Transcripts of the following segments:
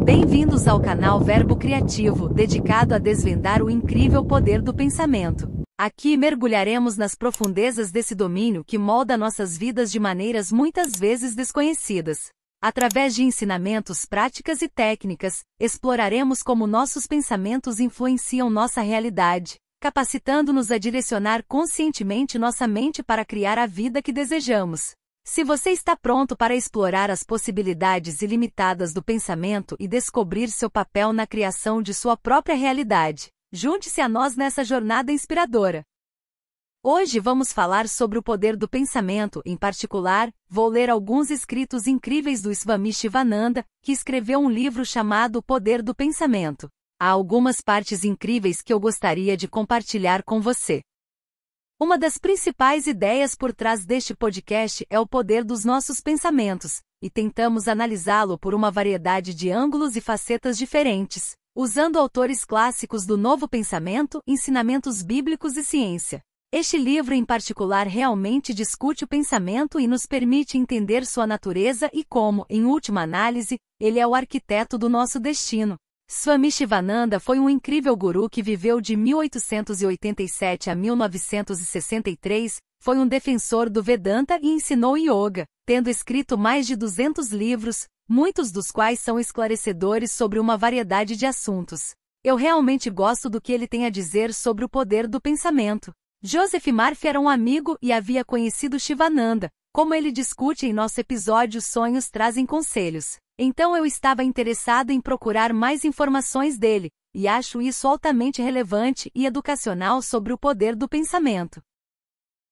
Bem-vindos ao canal Verbo Criativo, dedicado a desvendar o incrível poder do pensamento. Aqui mergulharemos nas profundezas desse domínio que molda nossas vidas de maneiras muitas vezes desconhecidas. Através de ensinamentos, práticas e técnicas, exploraremos como nossos pensamentos influenciam nossa realidade, capacitando-nos a direcionar conscientemente nossa mente para criar a vida que desejamos. Se você está pronto para explorar as possibilidades ilimitadas do pensamento e descobrir seu papel na criação de sua própria realidade, junte-se a nós nessa jornada inspiradora. Hoje vamos falar sobre o poder do pensamento, em particular, vou ler alguns escritos incríveis do Swami Shivananda, que escreveu um livro chamado O Poder do Pensamento. Há algumas partes incríveis que eu gostaria de compartilhar com você. Uma das principais ideias por trás deste podcast é o poder dos nossos pensamentos, e tentamos analisá-lo por uma variedade de ângulos e facetas diferentes, usando autores clássicos do Novo Pensamento, ensinamentos bíblicos e ciência. Este livro em particular realmente discute o pensamento e nos permite entender sua natureza e como, em última análise, ele é o arquiteto do nosso destino. Swami Shivananda foi um incrível guru que viveu de 1887 a 1963, foi um defensor do Vedanta e ensinou yoga, tendo escrito mais de 200 livros, muitos dos quais são esclarecedores sobre uma variedade de assuntos. Eu realmente gosto do que ele tem a dizer sobre o poder do pensamento. Joseph Murphy era um amigo e havia conhecido Shivananda, como ele discute em nosso episódio Sonhos Trazem Conselhos. Então eu estava interessado em procurar mais informações dele, e acho isso altamente relevante e educacional sobre o poder do pensamento.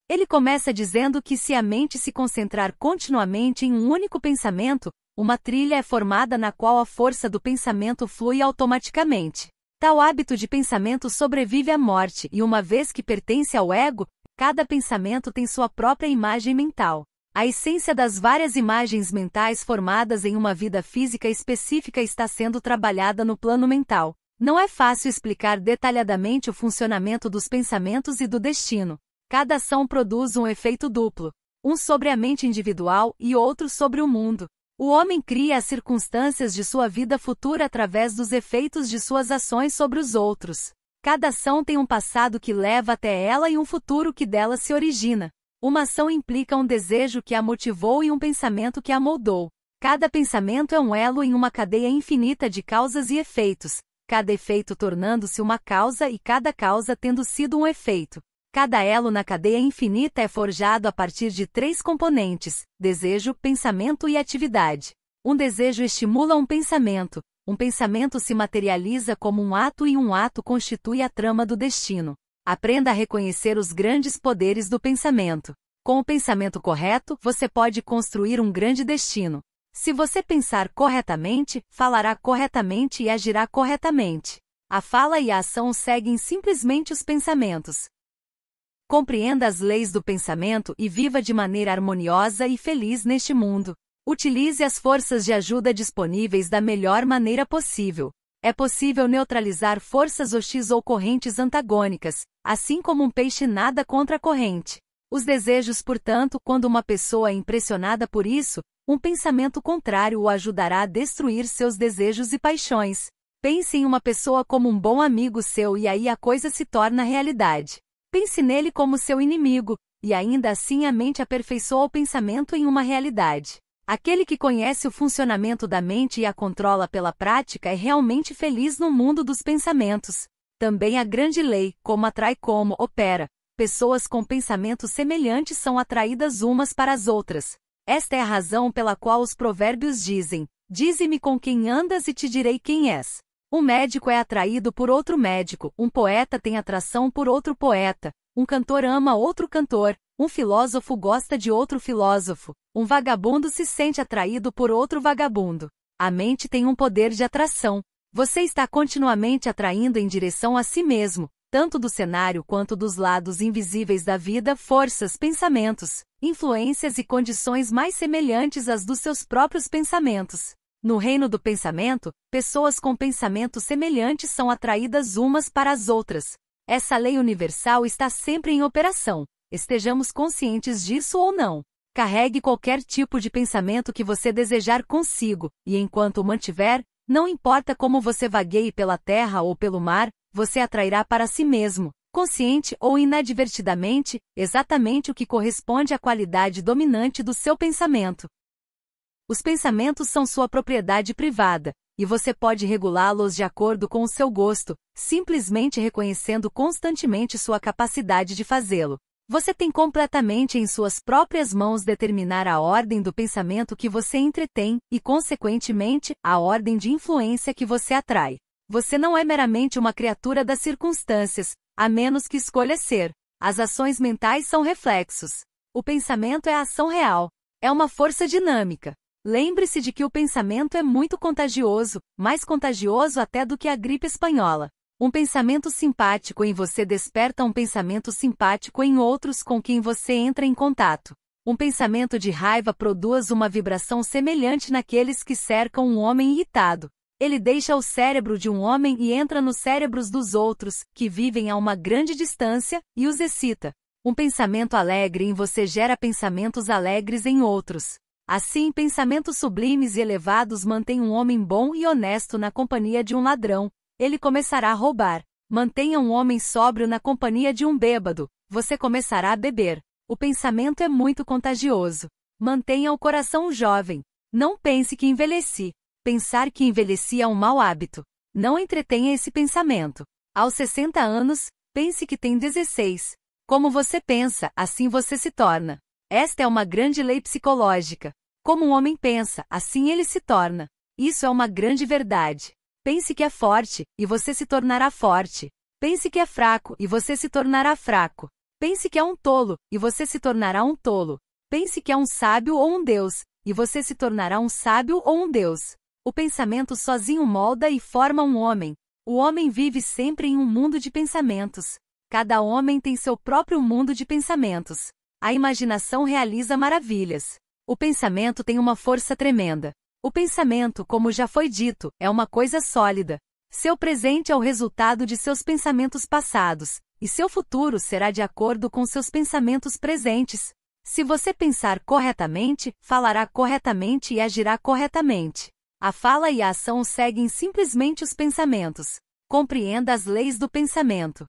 Ele começa dizendo que se a mente se concentrar continuamente em um único pensamento, uma trilha é formada na qual a força do pensamento flui automaticamente. Tal hábito de pensamento sobrevive à morte e uma vez que pertence ao ego, cada pensamento tem sua própria imagem mental. A essência das várias imagens mentais formadas em uma vida física específica está sendo trabalhada no plano mental. Não é fácil explicar detalhadamente o funcionamento dos pensamentos e do destino. Cada ação produz um efeito duplo, um sobre a mente individual e outro sobre o mundo. O homem cria as circunstâncias de sua vida futura através dos efeitos de suas ações sobre os outros. Cada ação tem um passado que leva até ela e um futuro que dela se origina. Uma ação implica um desejo que a motivou e um pensamento que a moldou. Cada pensamento é um elo em uma cadeia infinita de causas e efeitos, cada efeito tornando-se uma causa e cada causa tendo sido um efeito. Cada elo na cadeia infinita é forjado a partir de 3 componentes: desejo, pensamento e atividade. Um desejo estimula um pensamento se materializa como um ato e um ato constitui a trama do destino. Aprenda a reconhecer os grandes poderes do pensamento. Com o pensamento correto, você pode construir um grande destino. Se você pensar corretamente, falará corretamente e agirá corretamente. A fala e a ação seguem simplesmente os pensamentos. Compreenda as leis do pensamento e viva de maneira harmoniosa e feliz neste mundo. Utilize as forças de ajuda disponíveis da melhor maneira possível. É possível neutralizar forças hostis ou correntes antagônicas, assim como um peixe nada contra a corrente. Os desejos, portanto, quando uma pessoa é impressionada por isso, um pensamento contrário o ajudará a destruir seus desejos e paixões. Pense em uma pessoa como um bom amigo seu e aí a coisa se torna realidade. Pense nele como seu inimigo, e ainda assim a mente aperfeiçoa o pensamento em uma realidade. Aquele que conhece o funcionamento da mente e a controla pela prática é realmente feliz no mundo dos pensamentos. Também a grande lei, como atrai como opera. Pessoas com pensamentos semelhantes são atraídas umas para as outras. Esta é a razão pela qual os provérbios dizem: dize-me com quem andas e te direi quem és. Um médico é atraído por outro médico, um poeta tem atração por outro poeta, um cantor ama outro cantor, um filósofo gosta de outro filósofo, um vagabundo se sente atraído por outro vagabundo. A mente tem um poder de atração. Você está continuamente atraindo em direção a si mesmo, tanto do cenário quanto dos lados invisíveis da vida, forças, pensamentos, influências e condições mais semelhantes às dos seus próprios pensamentos. No reino do pensamento, pessoas com pensamentos semelhantes são atraídas umas para as outras. Essa lei universal está sempre em operação, estejamos conscientes disso ou não. Carregue qualquer tipo de pensamento que você desejar consigo, e enquanto o mantiver, Não importa como você vagueie pela terra ou pelo mar, você atrairá para si mesmo, consciente ou inadvertidamente, exatamente o que corresponde à qualidade dominante do seu pensamento. Os pensamentos são sua propriedade privada, e você pode regulá-los de acordo com o seu gosto, simplesmente reconhecendo constantemente sua capacidade de fazê-lo. Você tem completamente em suas próprias mãos determinar a ordem do pensamento que você entretém e, consequentemente, a ordem de influência que você atrai. Você não é meramente uma criatura das circunstâncias, a menos que escolha ser. As ações mentais são reflexos. O pensamento é a ação real. É uma força dinâmica. Lembre-se de que o pensamento é muito contagioso, mais contagioso até do que a gripe espanhola. Um pensamento simpático em você desperta um pensamento simpático em outros com quem você entra em contato. Um pensamento de raiva produz uma vibração semelhante naqueles que cercam um homem irritado. Ele deixa o cérebro de um homem e entra nos cérebros dos outros, que vivem a uma grande distância, e os excita. Um pensamento alegre em você gera pensamentos alegres em outros. Assim, pensamentos sublimes e elevados mantêm um homem bom e honesto na companhia de um ladrão. Ele começará a roubar. Mantenha um homem sóbrio na companhia de um bêbado. Você começará a beber. O pensamento é muito contagioso. Mantenha o coração jovem. Não pense que envelheci. Pensar que envelheci é um mau hábito. Não entretenha esse pensamento. Aos 60 anos, pense que tem 16. Como você pensa, assim você se torna. Esta é uma grande lei psicológica. Como um homem pensa, assim ele se torna. Isso é uma grande verdade. Pense que é forte, e você se tornará forte. Pense que é fraco, e você se tornará fraco. Pense que é um tolo, e você se tornará um tolo. Pense que é um sábio ou um deus, e você se tornará um sábio ou um deus. O pensamento sozinho molda e forma um homem. O homem vive sempre em um mundo de pensamentos. Cada homem tem seu próprio mundo de pensamentos. A imaginação realiza maravilhas. O pensamento tem uma força tremenda. O pensamento, como já foi dito, é uma coisa sólida. Seu presente é o resultado de seus pensamentos passados, e seu futuro será de acordo com seus pensamentos presentes. Se você pensar corretamente, falará corretamente e agirá corretamente. A fala e a ação seguem simplesmente os pensamentos. Compreenda as leis do pensamento.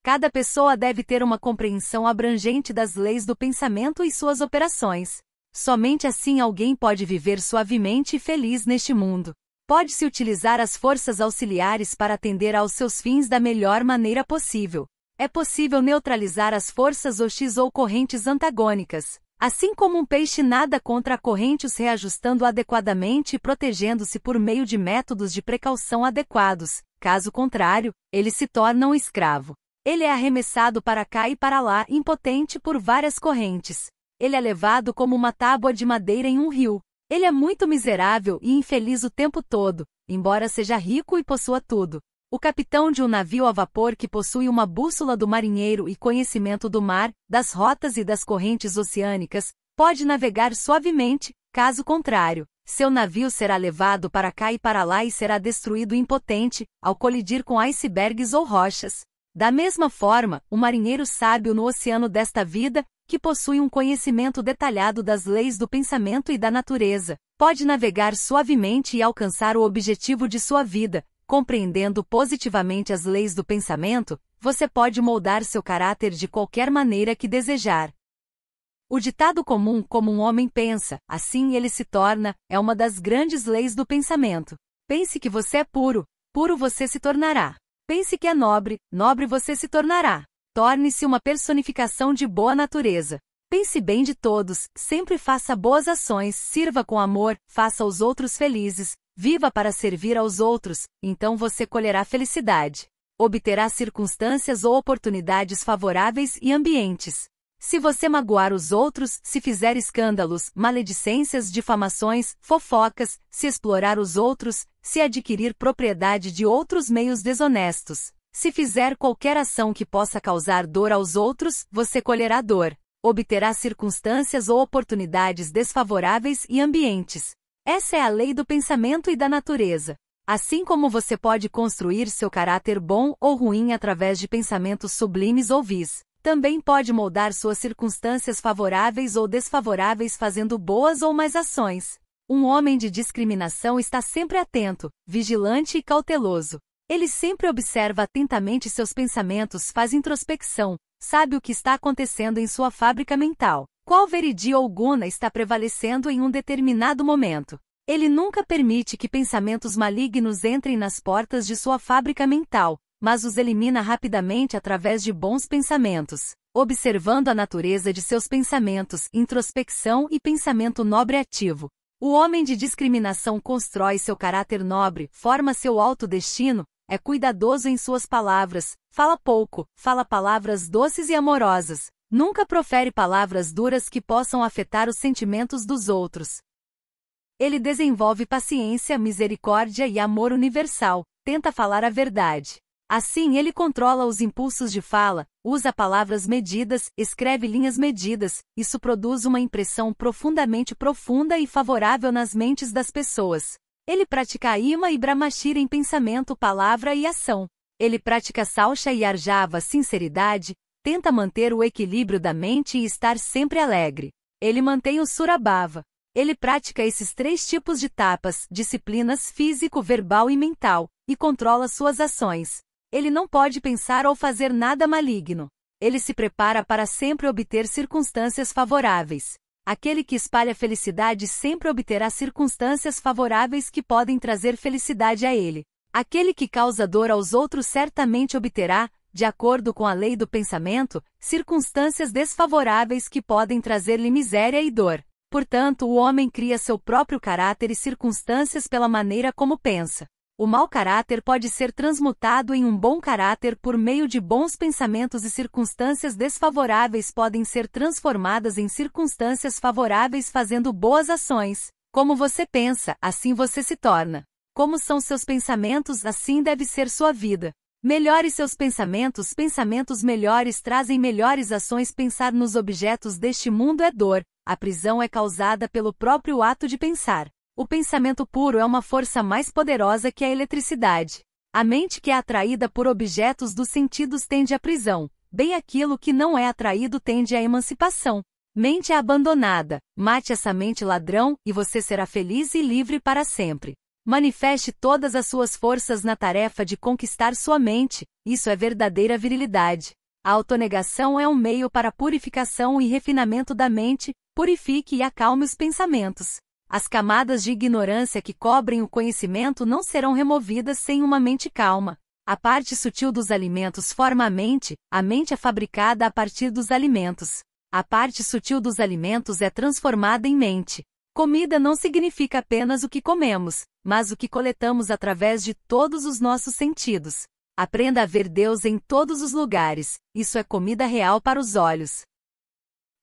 Cada pessoa deve ter uma compreensão abrangente das leis do pensamento e suas operações. Somente assim alguém pode viver suavemente e feliz neste mundo. Pode-se utilizar as forças auxiliares para atender aos seus fins da melhor maneira possível. É possível neutralizar as forças hostis ou correntes antagônicas. Assim como um peixe nada contra a corrente, os reajustando adequadamente e protegendo-se por meio de métodos de precaução adequados. Caso contrário, ele se torna um escravo. Ele é arremessado para cá e para lá, impotente por várias correntes. Ele é levado como uma tábua de madeira em um rio. Ele é muito miserável e infeliz o tempo todo, embora seja rico e possua tudo. O capitão de um navio a vapor que possui uma bússola do marinheiro e conhecimento do mar, das rotas e das correntes oceânicas, pode navegar suavemente. Caso contrário, seu navio será levado para cá e para lá e será destruído impotente, ao colidir com icebergs ou rochas. Da mesma forma, o marinheiro sábio no oceano desta vida, que possui um conhecimento detalhado das leis do pensamento e da natureza, pode navegar suavemente e alcançar o objetivo de sua vida. Compreendendo positivamente as leis do pensamento, você pode moldar seu caráter de qualquer maneira que desejar. O ditado comum, como um homem pensa, assim ele se torna, é uma das grandes leis do pensamento. Pense que você é puro, puro você se tornará. Pense que é nobre, nobre você se tornará. Torne-se uma personificação de boa natureza. Pense bem de todos, sempre faça boas ações, sirva com amor, faça os outros felizes, viva para servir aos outros, então você colherá felicidade. Obterá circunstâncias ou oportunidades favoráveis e ambientes. Se você magoar os outros, se fizer escândalos, maledicências, difamações, fofocas, se explorar os outros, se adquirir propriedade de outros meios desonestos, se fizer qualquer ação que possa causar dor aos outros, você colherá dor. Obterá circunstâncias ou oportunidades desfavoráveis e ambientes. Essa é a lei do pensamento e da natureza. Assim como você pode construir seu caráter bom ou ruim através de pensamentos sublimes ou vis, também pode moldar suas circunstâncias favoráveis ou desfavoráveis fazendo boas ou más ações. Um homem de discriminação está sempre atento, vigilante e cauteloso. Ele sempre observa atentamente seus pensamentos, faz introspecção, sabe o que está acontecendo em sua fábrica mental, qual veridia ou guna está prevalecendo em um determinado momento. Ele nunca permite que pensamentos malignos entrem nas portas de sua fábrica mental, mas os elimina rapidamente através de bons pensamentos, observando a natureza de seus pensamentos, introspecção e pensamento nobre ativo. O homem de discriminação constrói seu caráter nobre, forma seu autodestino, é cuidadoso em suas palavras, fala pouco, fala palavras doces e amorosas, nunca profere palavras duras que possam afetar os sentimentos dos outros. Ele desenvolve paciência, misericórdia e amor universal, tenta falar a verdade. Assim ele controla os impulsos de fala, usa palavras medidas, escreve linhas medidas, isso produz uma impressão profundamente profunda e favorável nas mentes das pessoas. Ele pratica ima e brahmacharya em pensamento, palavra e ação. Ele pratica saucha e arjava, sinceridade, tenta manter o equilíbrio da mente e estar sempre alegre. Ele mantém o surabhava. Ele pratica esses 3 tipos de tapas, disciplinas físico, verbal e mental, e controla suas ações. Ele não pode pensar ou fazer nada maligno. Ele se prepara para sempre obter circunstâncias favoráveis. Aquele que espalha felicidade sempre obterá circunstâncias favoráveis que podem trazer felicidade a ele. Aquele que causa dor aos outros certamente obterá, de acordo com a lei do pensamento, circunstâncias desfavoráveis que podem trazer-lhe miséria e dor. Portanto, o homem cria seu próprio caráter e circunstâncias pela maneira como pensa. O mau caráter pode ser transmutado em um bom caráter por meio de bons pensamentos e circunstâncias desfavoráveis podem ser transformadas em circunstâncias favoráveis fazendo boas ações. Como você pensa, assim você se torna. Como são seus pensamentos, assim deve ser sua vida. Melhore seus pensamentos. Pensamentos melhores trazem melhores ações. Pensar nos objetos deste mundo é dor. A prisão é causada pelo próprio ato de pensar. O pensamento puro é uma força mais poderosa que a eletricidade. A mente que é atraída por objetos dos sentidos tende à prisão. Bem aquilo que não é atraído tende à emancipação. Mente abandonada. Mate essa mente ladrão, e você será feliz e livre para sempre. Manifeste todas as suas forças na tarefa de conquistar sua mente. Isso é verdadeira virilidade. A autonegação é um meio para a purificação e refinamento da mente. Purifique e acalme os pensamentos. As camadas de ignorância que cobrem o conhecimento não serão removidas sem uma mente calma. A parte sutil dos alimentos forma a mente é fabricada a partir dos alimentos. A parte sutil dos alimentos é transformada em mente. Comida não significa apenas o que comemos, mas o que coletamos através de todos os nossos sentidos. Aprenda a ver Deus em todos os lugares, isso é comida real para os olhos.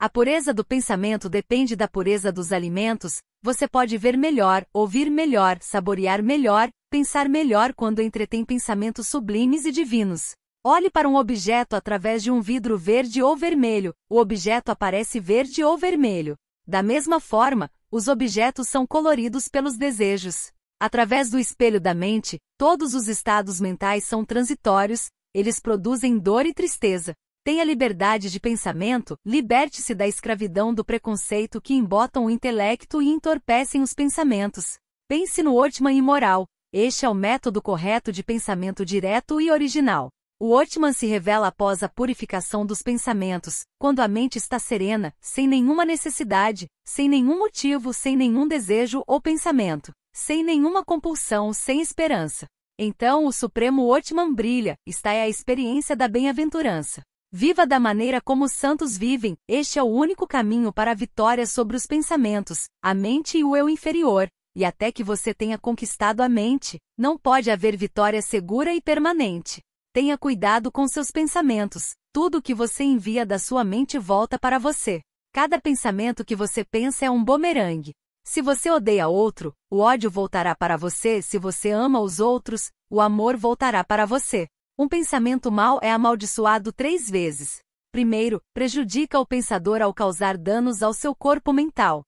A pureza do pensamento depende da pureza dos alimentos. Você pode ver melhor, ouvir melhor, saborear melhor, pensar melhor quando entretém pensamentos sublimes e divinos. Olhe para um objeto através de um vidro verde ou vermelho, o objeto aparece verde ou vermelho. Da mesma forma, os objetos são coloridos pelos desejos. Através do espelho da mente, todos os estados mentais são transitórios, eles produzem dor e tristeza. Tenha liberdade de pensamento, liberte-se da escravidão do preconceito que embotam o intelecto e entorpecem os pensamentos. Pense no Atman imoral. Este é o método correto de pensamento direto e original. O Atman se revela após a purificação dos pensamentos, quando a mente está serena, sem nenhuma necessidade, sem nenhum motivo, sem nenhum desejo ou pensamento, sem nenhuma compulsão, sem esperança. Então o Supremo Atman brilha, esta é a experiência da bem-aventurança. Viva da maneira como os santos vivem, este é o único caminho para a vitória sobre os pensamentos, a mente e o eu inferior, e até que você tenha conquistado a mente, não pode haver vitória segura e permanente. Tenha cuidado com seus pensamentos, tudo o que você envia da sua mente volta para você. Cada pensamento que você pensa é um bumerangue. Se você odeia outro, o ódio voltará para você. Se você ama os outros, o amor voltará para você. Um pensamento mau é amaldiçoado 3 vezes. Primeiro, prejudica o pensador ao causar danos ao seu corpo mental.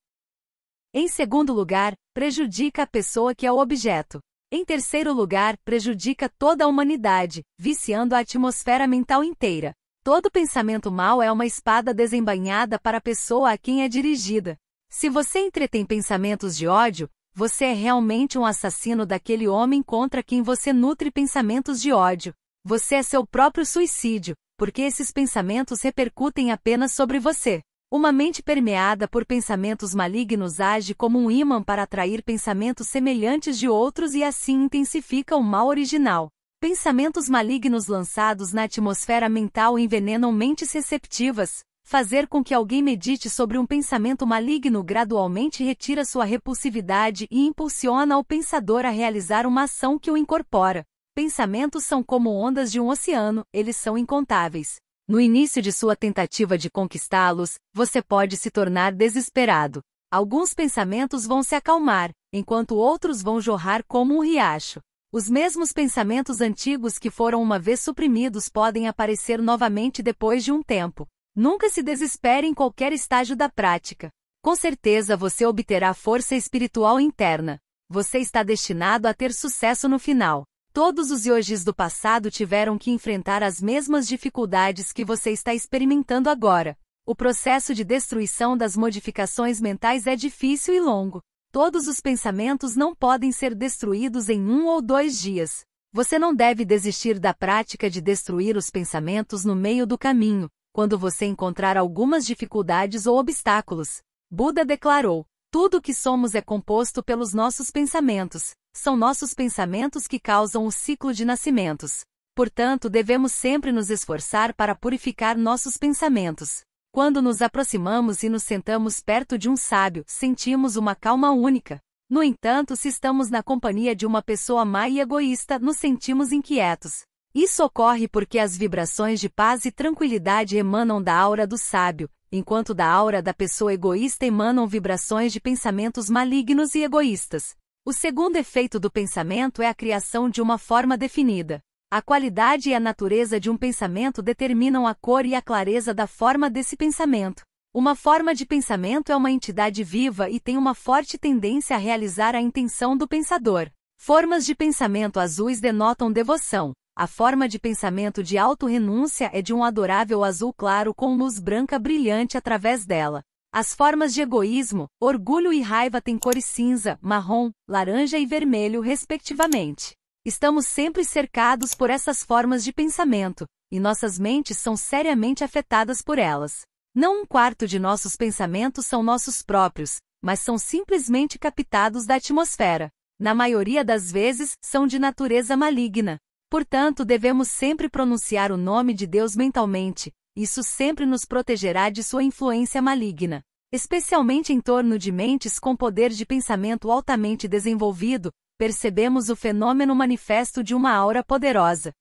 Em segundo lugar, prejudica a pessoa que é o objeto. Em terceiro lugar, prejudica toda a humanidade, viciando a atmosfera mental inteira. Todo pensamento mau é uma espada desembainhada para a pessoa a quem é dirigida. Se você entretém pensamentos de ódio, você é realmente um assassino daquele homem contra quem você nutre pensamentos de ódio. Você é seu próprio suicídio, porque esses pensamentos repercutem apenas sobre você. Uma mente permeada por pensamentos malignos age como um ímã para atrair pensamentos semelhantes de outros e assim intensifica o mal original. Pensamentos malignos lançados na atmosfera mental envenenam mentes receptivas. Fazer com que alguém medite sobre um pensamento maligno gradualmente retira sua repulsividade e impulsiona o pensador a realizar uma ação que o incorpora. Pensamentos são como ondas de um oceano, eles são incontáveis. No início de sua tentativa de conquistá-los, você pode se tornar desesperado. Alguns pensamentos vão se acalmar, enquanto outros vão jorrar como um riacho. Os mesmos pensamentos antigos que foram uma vez suprimidos podem aparecer novamente depois de um tempo. Nunca se desespere em qualquer estágio da prática. Com certeza você obterá força espiritual interna. Você está destinado a ter sucesso no final. Todos os yogis do passado tiveram que enfrentar as mesmas dificuldades que você está experimentando agora. O processo de destruição das modificações mentais é difícil e longo. Todos os pensamentos não podem ser destruídos em 1 ou 2 dias. Você não deve desistir da prática de destruir os pensamentos no meio do caminho, quando você encontrar algumas dificuldades ou obstáculos. Buda declarou: tudo o que somos é composto pelos nossos pensamentos. São nossos pensamentos que causam o ciclo de nascimentos. Portanto, devemos sempre nos esforçar para purificar nossos pensamentos. Quando nos aproximamos e nos sentamos perto de um sábio, sentimos uma calma única. No entanto, se estamos na companhia de uma pessoa má e egoísta, nos sentimos inquietos. Isso ocorre porque as vibrações de paz e tranquilidade emanam da aura do sábio, enquanto da aura da pessoa egoísta emanam vibrações de pensamentos malignos e egoístas. O segundo efeito do pensamento é a criação de uma forma definida. A qualidade e a natureza de um pensamento determinam a cor e a clareza da forma desse pensamento. Uma forma de pensamento é uma entidade viva e tem uma forte tendência a realizar a intenção do pensador. Formas de pensamento azuis denotam devoção. A forma de pensamento de auto-renúncia é de um adorável azul claro com luz branca brilhante através dela. As formas de egoísmo, orgulho e raiva têm cores cinza, marrom, laranja e vermelho, respectivamente. Estamos sempre cercados por essas formas de pensamento, e nossas mentes são seriamente afetadas por elas. Não 1/4 de nossos pensamentos são nossos próprios, mas são simplesmente captados da atmosfera. Na maioria das vezes, são de natureza maligna. Portanto, devemos sempre pronunciar o nome de Deus mentalmente. Isso sempre nos protegerá de sua influência maligna. Especialmente em torno de mentes com poder de pensamento altamente desenvolvido, percebemos o fenômeno manifesto de uma aura poderosa.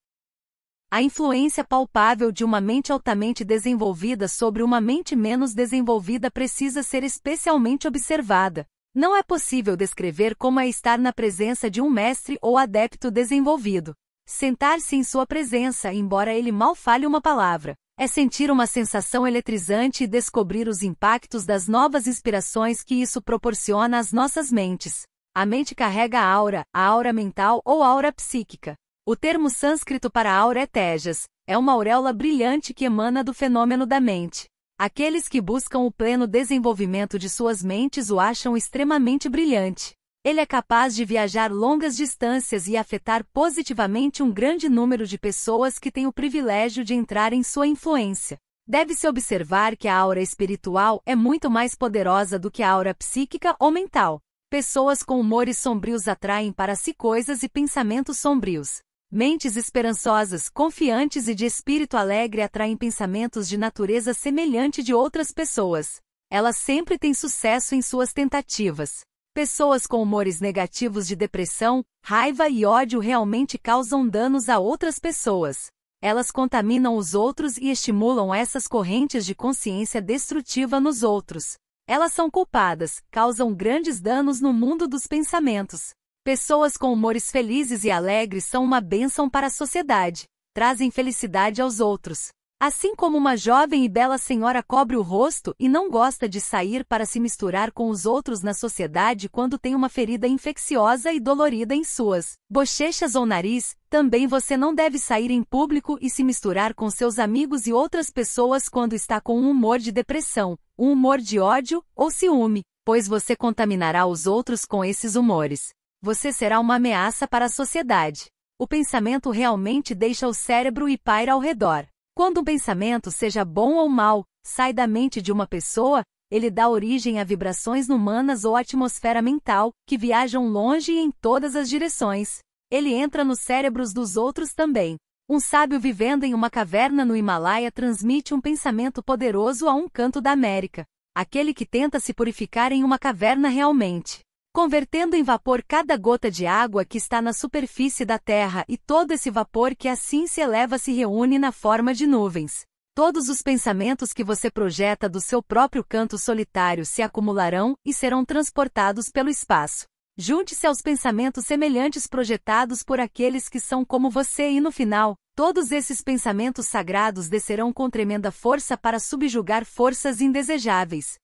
A influência palpável de uma mente altamente desenvolvida sobre uma mente menos desenvolvida precisa ser especialmente observada. Não é possível descrever como é estar na presença de um mestre ou adepto desenvolvido. Sentar-se em sua presença, embora ele mal fale uma palavra, é sentir uma sensação eletrizante e descobrir os impactos das novas inspirações que isso proporciona às nossas mentes. A mente carrega a aura mental ou aura psíquica. O termo sânscrito para aura é tejas, é uma auréola brilhante que emana do fenômeno da mente. Aqueles que buscam o pleno desenvolvimento de suas mentes o acham extremamente brilhante. Ele é capaz de viajar longas distâncias e afetar positivamente um grande número de pessoas que têm o privilégio de entrar em sua influência. Deve-se observar que a aura espiritual é muito mais poderosa do que a aura psíquica ou mental. Pessoas com humores sombrios atraem para si coisas e pensamentos sombrios. Mentes esperançosas, confiantes e de espírito alegre atraem pensamentos de natureza semelhante de outras pessoas. Elas sempre têm sucesso em suas tentativas. Pessoas com humores negativos de depressão, raiva e ódio realmente causam danos a outras pessoas. Elas contaminam os outros e estimulam essas correntes de consciência destrutiva nos outros. Elas são culpadas, causam grandes danos no mundo dos pensamentos. Pessoas com humores felizes e alegres são uma bênção para a sociedade. Trazem felicidade aos outros. Assim como uma jovem e bela senhora cobre o rosto e não gosta de sair para se misturar com os outros na sociedade quando tem uma ferida infecciosa e dolorida em suas bochechas ou nariz, também você não deve sair em público e se misturar com seus amigos e outras pessoas quando está com um humor de depressão, um humor de ódio ou ciúme, pois você contaminará os outros com esses humores. Você será uma ameaça para a sociedade. O pensamento realmente deixa o cérebro e paira ao redor. Quando um pensamento, seja bom ou mau, sai da mente de uma pessoa, ele dá origem a vibrações humanas ou atmosfera mental, que viajam longe e em todas as direções. Ele entra nos cérebros dos outros também. Um sábio vivendo em uma caverna no Himalaia transmite um pensamento poderoso a um canto da América. Aquele que tenta se purificar em uma caverna realmente, convertendo em vapor cada gota de água que está na superfície da Terra, e todo esse vapor que assim se eleva se reúne na forma de nuvens. Todos os pensamentos que você projeta do seu próprio canto solitário se acumularão e serão transportados pelo espaço. Junte-se aos pensamentos semelhantes projetados por aqueles que são como você e no final, todos esses pensamentos sagrados descerão com tremenda força para subjugar forças indesejáveis.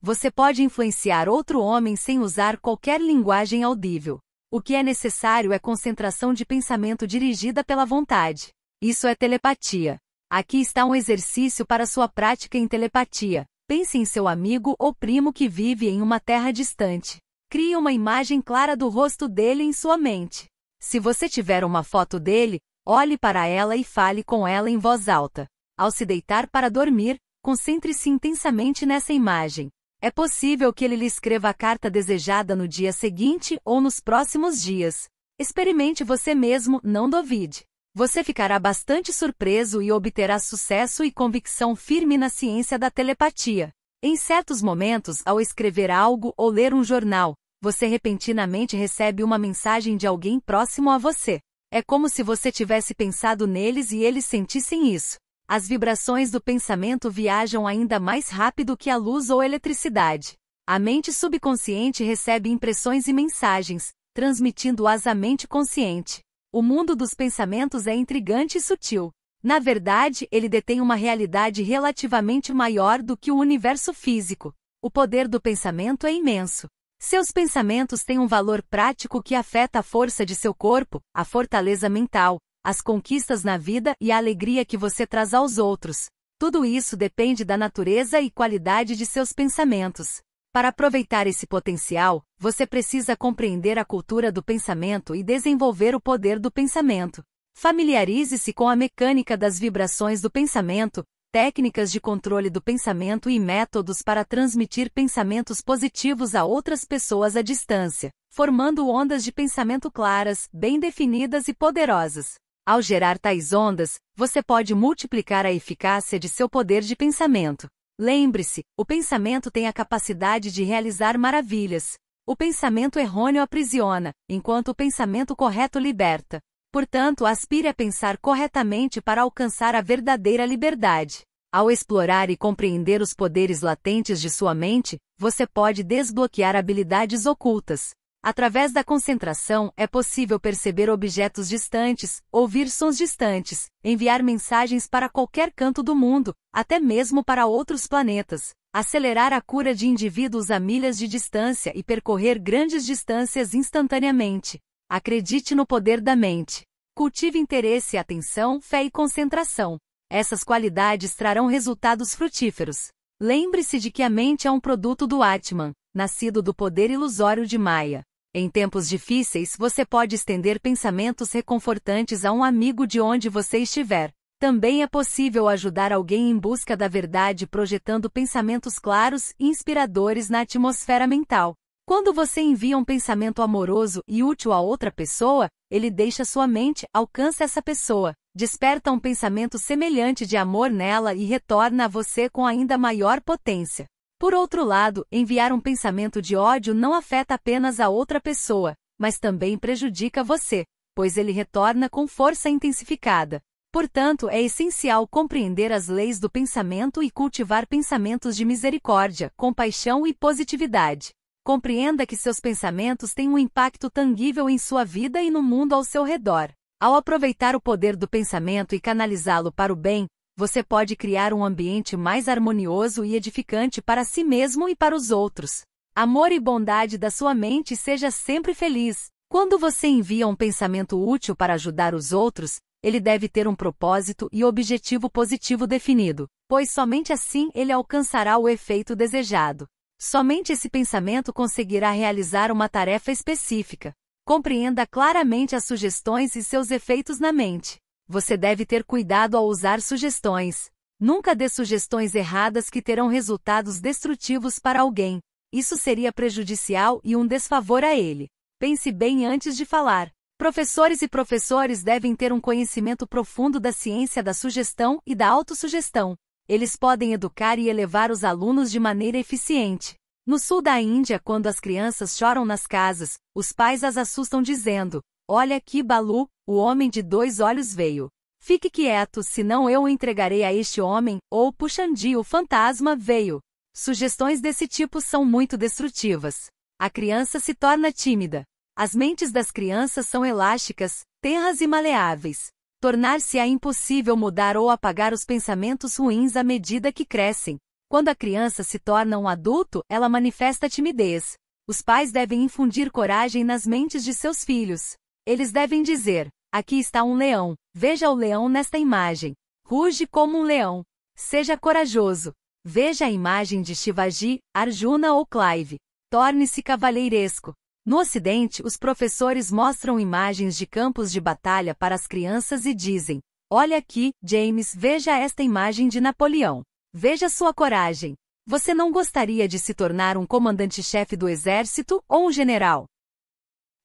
Você pode influenciar outro homem sem usar qualquer linguagem audível. O que é necessário é concentração de pensamento dirigida pela vontade. Isso é telepatia. Aqui está um exercício para sua prática em telepatia. Pense em seu amigo ou primo que vive em uma terra distante. Crie uma imagem clara do rosto dele em sua mente. Se você tiver uma foto dele, olhe para ela e fale com ela em voz alta. Ao se deitar para dormir, concentre-se intensamente nessa imagem. É possível que ele lhe escreva a carta desejada no dia seguinte ou nos próximos dias. Experimente você mesmo, não duvide. Você ficará bastante surpreso e obterá sucesso e convicção firme na ciência da telepatia. Em certos momentos, ao escrever algo ou ler um jornal, você repentinamente recebe uma mensagem de alguém próximo a você. É como se você tivesse pensado neles e eles sentissem isso. As vibrações do pensamento viajam ainda mais rápido que a luz ou eletricidade. A mente subconsciente recebe impressões e mensagens, transmitindo-as à mente consciente. O mundo dos pensamentos é intrigante e sutil. Na verdade, ele detém uma realidade relativamente maior do que o universo físico. O poder do pensamento é imenso. Seus pensamentos têm um valor prático que afeta a força de seu corpo, a fortaleza mental, as conquistas na vida e a alegria que você traz aos outros. Tudo isso depende da natureza e qualidade de seus pensamentos. Para aproveitar esse potencial, você precisa compreender a cultura do pensamento e desenvolver o poder do pensamento. Familiarize-se com a mecânica das vibrações do pensamento, técnicas de controle do pensamento e métodos para transmitir pensamentos positivos a outras pessoas à distância, formando ondas de pensamento claras, bem definidas e poderosas. Ao gerar tais ondas, você pode multiplicar a eficácia de seu poder de pensamento. Lembre-se, o pensamento tem a capacidade de realizar maravilhas. O pensamento errôneo aprisiona, enquanto o pensamento correto liberta. Portanto, aspire a pensar corretamente para alcançar a verdadeira liberdade. Ao explorar e compreender os poderes latentes de sua mente, você pode desbloquear habilidades ocultas. Através da concentração, é possível perceber objetos distantes, ouvir sons distantes, enviar mensagens para qualquer canto do mundo, até mesmo para outros planetas, acelerar a cura de indivíduos a milhas de distância e percorrer grandes distâncias instantaneamente. Acredite no poder da mente. Cultive interesse, atenção, fé e concentração. Essas qualidades trarão resultados frutíferos. Lembre-se de que a mente é um produto do Atman, nascido do poder ilusório de Maya. Em tempos difíceis, você pode estender pensamentos reconfortantes a um amigo de onde você estiver. Também é possível ajudar alguém em busca da verdade projetando pensamentos claros e inspiradores na atmosfera mental. Quando você envia um pensamento amoroso e útil a outra pessoa, ele deixa sua mente, alcança essa pessoa, desperta um pensamento semelhante de amor nela e retorna a você com ainda maior potência. Por outro lado, enviar um pensamento de ódio não afeta apenas a outra pessoa, mas também prejudica você, pois ele retorna com força intensificada. Portanto, é essencial compreender as leis do pensamento e cultivar pensamentos de misericórdia, compaixão e positividade. Compreenda que seus pensamentos têm um impacto tangível em sua vida e no mundo ao seu redor. Ao aproveitar o poder do pensamento e canalizá-lo para o bem, você pode criar um ambiente mais harmonioso e edificante para si mesmo e para os outros. Amor e bondade da sua mente seja sempre feliz. Quando você envia um pensamento útil para ajudar os outros, ele deve ter um propósito e objetivo positivo definido, pois somente assim ele alcançará o efeito desejado. Somente esse pensamento conseguirá realizar uma tarefa específica. Compreenda claramente as sugestões e seus efeitos na mente. Você deve ter cuidado ao usar sugestões. Nunca dê sugestões erradas que terão resultados destrutivos para alguém. Isso seria prejudicial e um desfavor a ele. Pense bem antes de falar. Professores e professores devem ter um conhecimento profundo da ciência da sugestão e da autossugestão. Eles podem educar e elevar os alunos de maneira eficiente. No sul da Índia, quando as crianças choram nas casas, os pais as assustam dizendo: "Olha aqui, Balu, o homem de 2 olhos veio. Fique quieto, senão eu o entregarei a este homem", ou "Puxandi, o fantasma, veio". Sugestões desse tipo são muito destrutivas. A criança se torna tímida. As mentes das crianças são elásticas, tenras e maleáveis. Tornar-se-á impossível mudar ou apagar os pensamentos ruins à medida que crescem. Quando a criança se torna um adulto, ela manifesta timidez. Os pais devem infundir coragem nas mentes de seus filhos. Eles devem dizer: "Aqui está um leão. Veja o leão nesta imagem. Ruge como um leão. Seja corajoso. Veja a imagem de Shivaji, Arjuna ou Clive. Torne-se cavalheiresco." No Ocidente, os professores mostram imagens de campos de batalha para as crianças e dizem: "Olha aqui, James, veja esta imagem de Napoleão. Veja sua coragem. Você não gostaria de se tornar um comandante-chefe do exército ou um general?"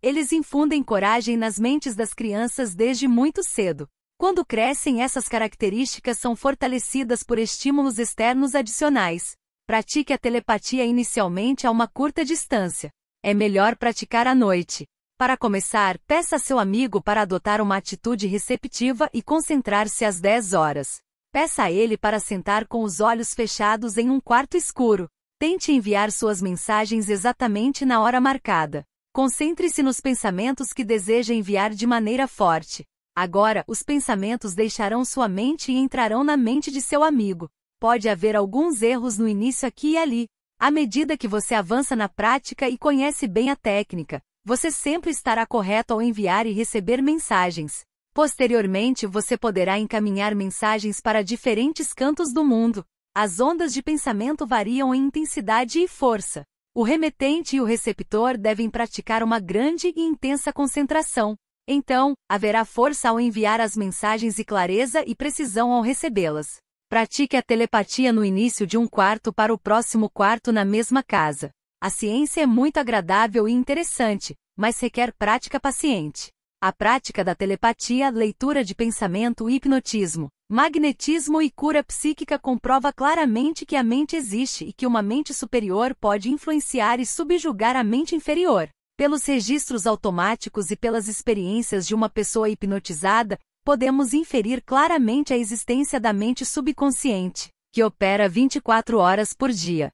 Eles infundem coragem nas mentes das crianças desde muito cedo. Quando crescem, essas características são fortalecidas por estímulos externos adicionais. Pratique a telepatia inicialmente a uma curta distância. É melhor praticar à noite. Para começar, peça a seu amigo para adotar uma atitude receptiva e concentrar-se às 10 horas. Peça a ele para sentar com os olhos fechados em um quarto escuro. Tente enviar suas mensagens exatamente na hora marcada. Concentre-se nos pensamentos que deseja enviar de maneira forte. Agora, os pensamentos deixarão sua mente e entrarão na mente de seu amigo. Pode haver alguns erros no início aqui e ali. À medida que você avança na prática e conhece bem a técnica, você sempre estará correto ao enviar e receber mensagens. Posteriormente, você poderá encaminhar mensagens para diferentes cantos do mundo. As ondas de pensamento variam em intensidade e força. O remetente e o receptor devem praticar uma grande e intensa concentração. Então, haverá força ao enviar as mensagens e clareza e precisão ao recebê-las. Pratique a telepatia no início de um quarto para o próximo quarto na mesma casa. A ciência é muito agradável e interessante, mas requer prática paciente. A prática da telepatia, leitura de pensamento, hipnotismo, magnetismo e cura psíquica comprova claramente que a mente existe e que uma mente superior pode influenciar e subjugar a mente inferior. Pelos registros automáticos e pelas experiências de uma pessoa hipnotizada, podemos inferir claramente a existência da mente subconsciente, que opera 24 horas por dia.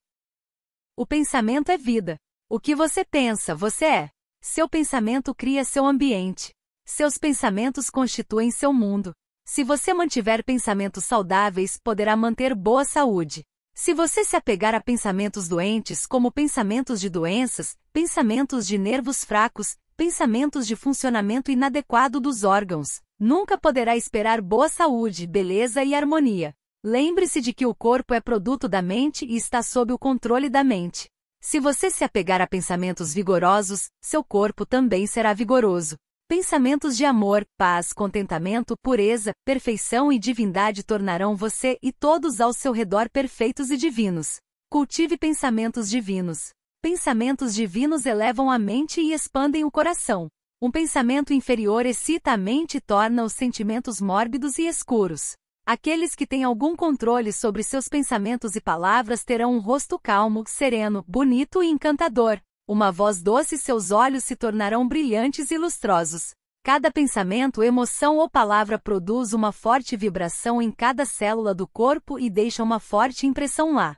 O pensamento é vida. O que você pensa, você é. Seu pensamento cria seu ambiente. Seus pensamentos constituem seu mundo. Se você mantiver pensamentos saudáveis, poderá manter boa saúde. Se você se apegar a pensamentos doentes, como pensamentos de doenças, pensamentos de nervos fracos, pensamentos de funcionamento inadequado dos órgãos, nunca poderá esperar boa saúde, beleza e harmonia. Lembre-se de que o corpo é produto da mente e está sob o controle da mente. Se você se apegar a pensamentos vigorosos, seu corpo também será vigoroso. Pensamentos de amor, paz, contentamento, pureza, perfeição e divindade tornarão você e todos ao seu redor perfeitos e divinos. Cultive pensamentos divinos. Pensamentos divinos elevam a mente e expandem o coração. Um pensamento inferior excita a mente e torna os sentimentos mórbidos e escuros. Aqueles que têm algum controle sobre seus pensamentos e palavras terão um rosto calmo, sereno, bonito e encantador. Uma voz doce e seus olhos se tornarão brilhantes e lustrosos. Cada pensamento, emoção ou palavra produz uma forte vibração em cada célula do corpo e deixa uma forte impressão lá.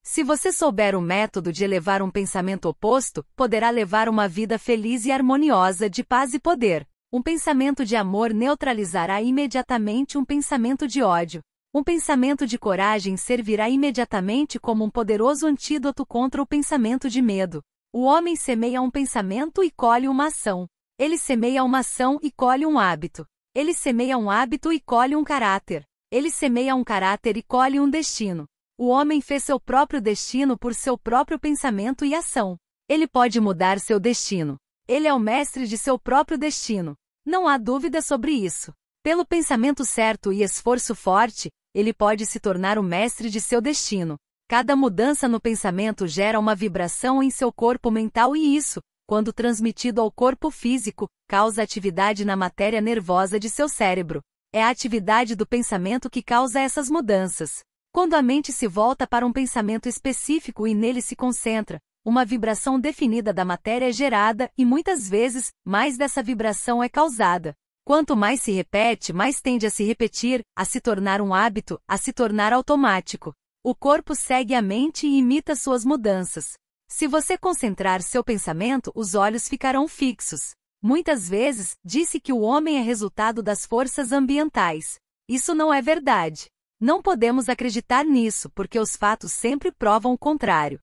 Se você souber o método de elevar um pensamento oposto, poderá levar uma vida feliz e harmoniosa de paz e poder. Um pensamento de amor neutralizará imediatamente um pensamento de ódio. Um pensamento de coragem servirá imediatamente como um poderoso antídoto contra o pensamento de medo. O homem semeia um pensamento e colhe uma ação. Ele semeia uma ação e colhe um hábito. Ele semeia um hábito e colhe um caráter. Ele semeia um caráter e colhe um destino. O homem fez seu próprio destino por seu próprio pensamento e ação. Ele pode mudar seu destino. Ele é o mestre de seu próprio destino. Não há dúvida sobre isso. Pelo pensamento certo e esforço forte, ele pode se tornar o mestre de seu destino. Cada mudança no pensamento gera uma vibração em seu corpo mental e isso, quando transmitido ao corpo físico, causa atividade na matéria nervosa de seu cérebro. É a atividade do pensamento que causa essas mudanças. Quando a mente se volta para um pensamento específico e nele se concentra, uma vibração definida da matéria é gerada e muitas vezes, mais dessa vibração é causada. Quanto mais se repete, mais tende a se repetir, a se tornar um hábito, a se tornar automático. O corpo segue a mente e imita suas mudanças. Se você concentrar seu pensamento, os olhos ficarão fixos. Muitas vezes, disse que o homem é resultado das forças ambientais. Isso não é verdade. Não podemos acreditar nisso, porque os fatos sempre provam o contrário.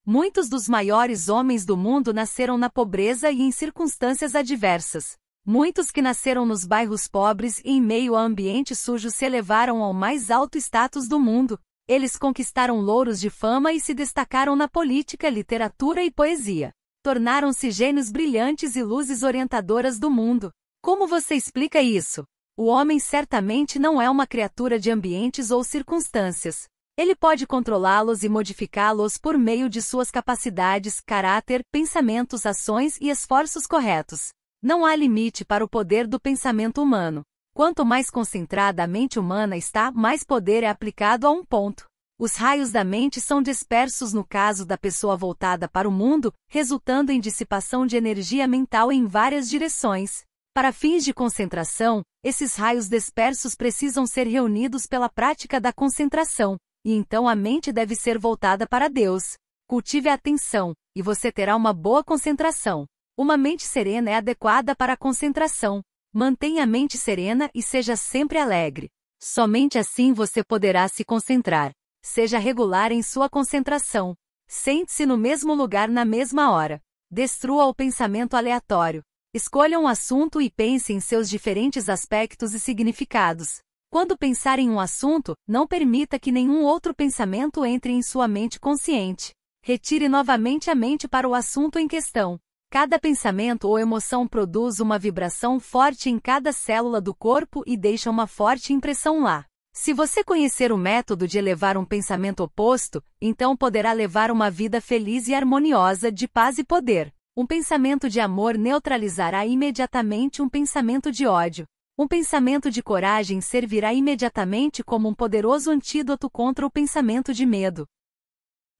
Muitos dos maiores homens do mundo nasceram na pobreza e em circunstâncias adversas. Muitos que nasceram nos bairros pobres e em meio a ambientes sujos se elevaram ao mais alto status do mundo. Eles conquistaram louros de fama e se destacaram na política, literatura e poesia. Tornaram-se gênios brilhantes e luzes orientadoras do mundo. Como você explica isso? O homem certamente não é uma criatura de ambientes ou circunstâncias. Ele pode controlá-los e modificá-los por meio de suas capacidades, caráter, pensamentos, ações e esforços corretos. Não há limite para o poder do pensamento humano. Quanto mais concentrada a mente humana está, mais poder é aplicado a um ponto. Os raios da mente são dispersos no caso da pessoa voltada para o mundo, resultando em dissipação de energia mental em várias direções. Para fins de concentração, esses raios dispersos precisam ser reunidos pela prática da concentração, e então a mente deve ser voltada para Deus. Cultive a atenção, e você terá uma boa concentração. Uma mente serena é adequada para a concentração. Mantenha a mente serena e seja sempre alegre. Somente assim você poderá se concentrar. Seja regular em sua concentração. Sente-se no mesmo lugar na mesma hora. Destrua o pensamento aleatório. Escolha um assunto e pense em seus diferentes aspectos e significados. Quando pensar em um assunto, não permita que nenhum outro pensamento entre em sua mente consciente. Retire novamente a mente para o assunto em questão. Cada pensamento ou emoção produz uma vibração forte em cada célula do corpo e deixa uma forte impressão lá. Se você conhecer o método de elevar um pensamento oposto, então poderá levar uma vida feliz e harmoniosa de paz e poder. Um pensamento de amor neutralizará imediatamente um pensamento de ódio. Um pensamento de coragem servirá imediatamente como um poderoso antídoto contra o pensamento de medo.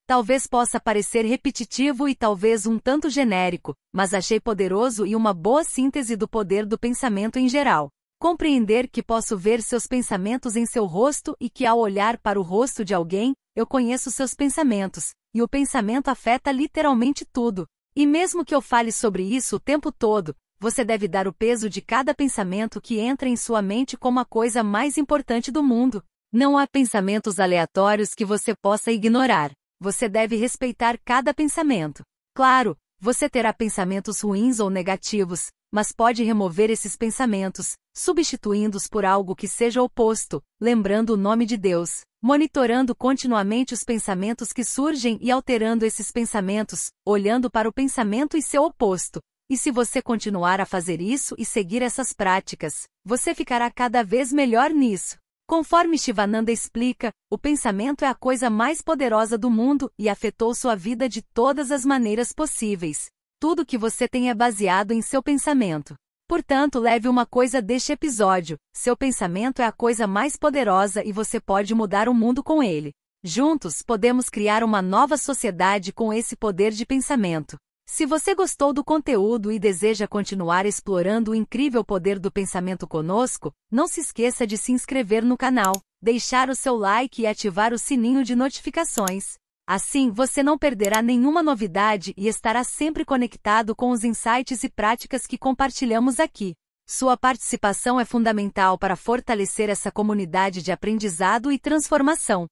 Talvez possa parecer repetitivo e talvez um tanto genérico, mas achei poderoso e uma boa síntese do poder do pensamento em geral. Compreender que posso ver seus pensamentos em seu rosto e que ao olhar para o rosto de alguém, eu conheço seus pensamentos, e o pensamento afeta literalmente tudo. E mesmo que eu fale sobre isso o tempo todo, você deve dar o peso de cada pensamento que entra em sua mente como a coisa mais importante do mundo. Não há pensamentos aleatórios que você possa ignorar. Você deve respeitar cada pensamento. Claro, você terá pensamentos ruins ou negativos, mas pode remover esses pensamentos, substituindo-os por algo que seja oposto, lembrando o nome de Deus, monitorando continuamente os pensamentos que surgem e alterando esses pensamentos, olhando para o pensamento e seu oposto. E se você continuar a fazer isso e seguir essas práticas, você ficará cada vez melhor nisso. Conforme Shivananda explica, o pensamento é a coisa mais poderosa do mundo e afetou sua vida de todas as maneiras possíveis. Tudo que você tem é baseado em seu pensamento. Portanto, leve uma coisa deste episódio: seu pensamento é a coisa mais poderosa e você pode mudar o mundo com ele. Juntos, podemos criar uma nova sociedade com esse poder de pensamento. Se você gostou do conteúdo e deseja continuar explorando o incrível poder do pensamento conosco, não se esqueça de se inscrever no canal, deixar o seu like e ativar o sininho de notificações. Assim, você não perderá nenhuma novidade e estará sempre conectado com os insights e práticas que compartilhamos aqui. Sua participação é fundamental para fortalecer essa comunidade de aprendizado e transformação.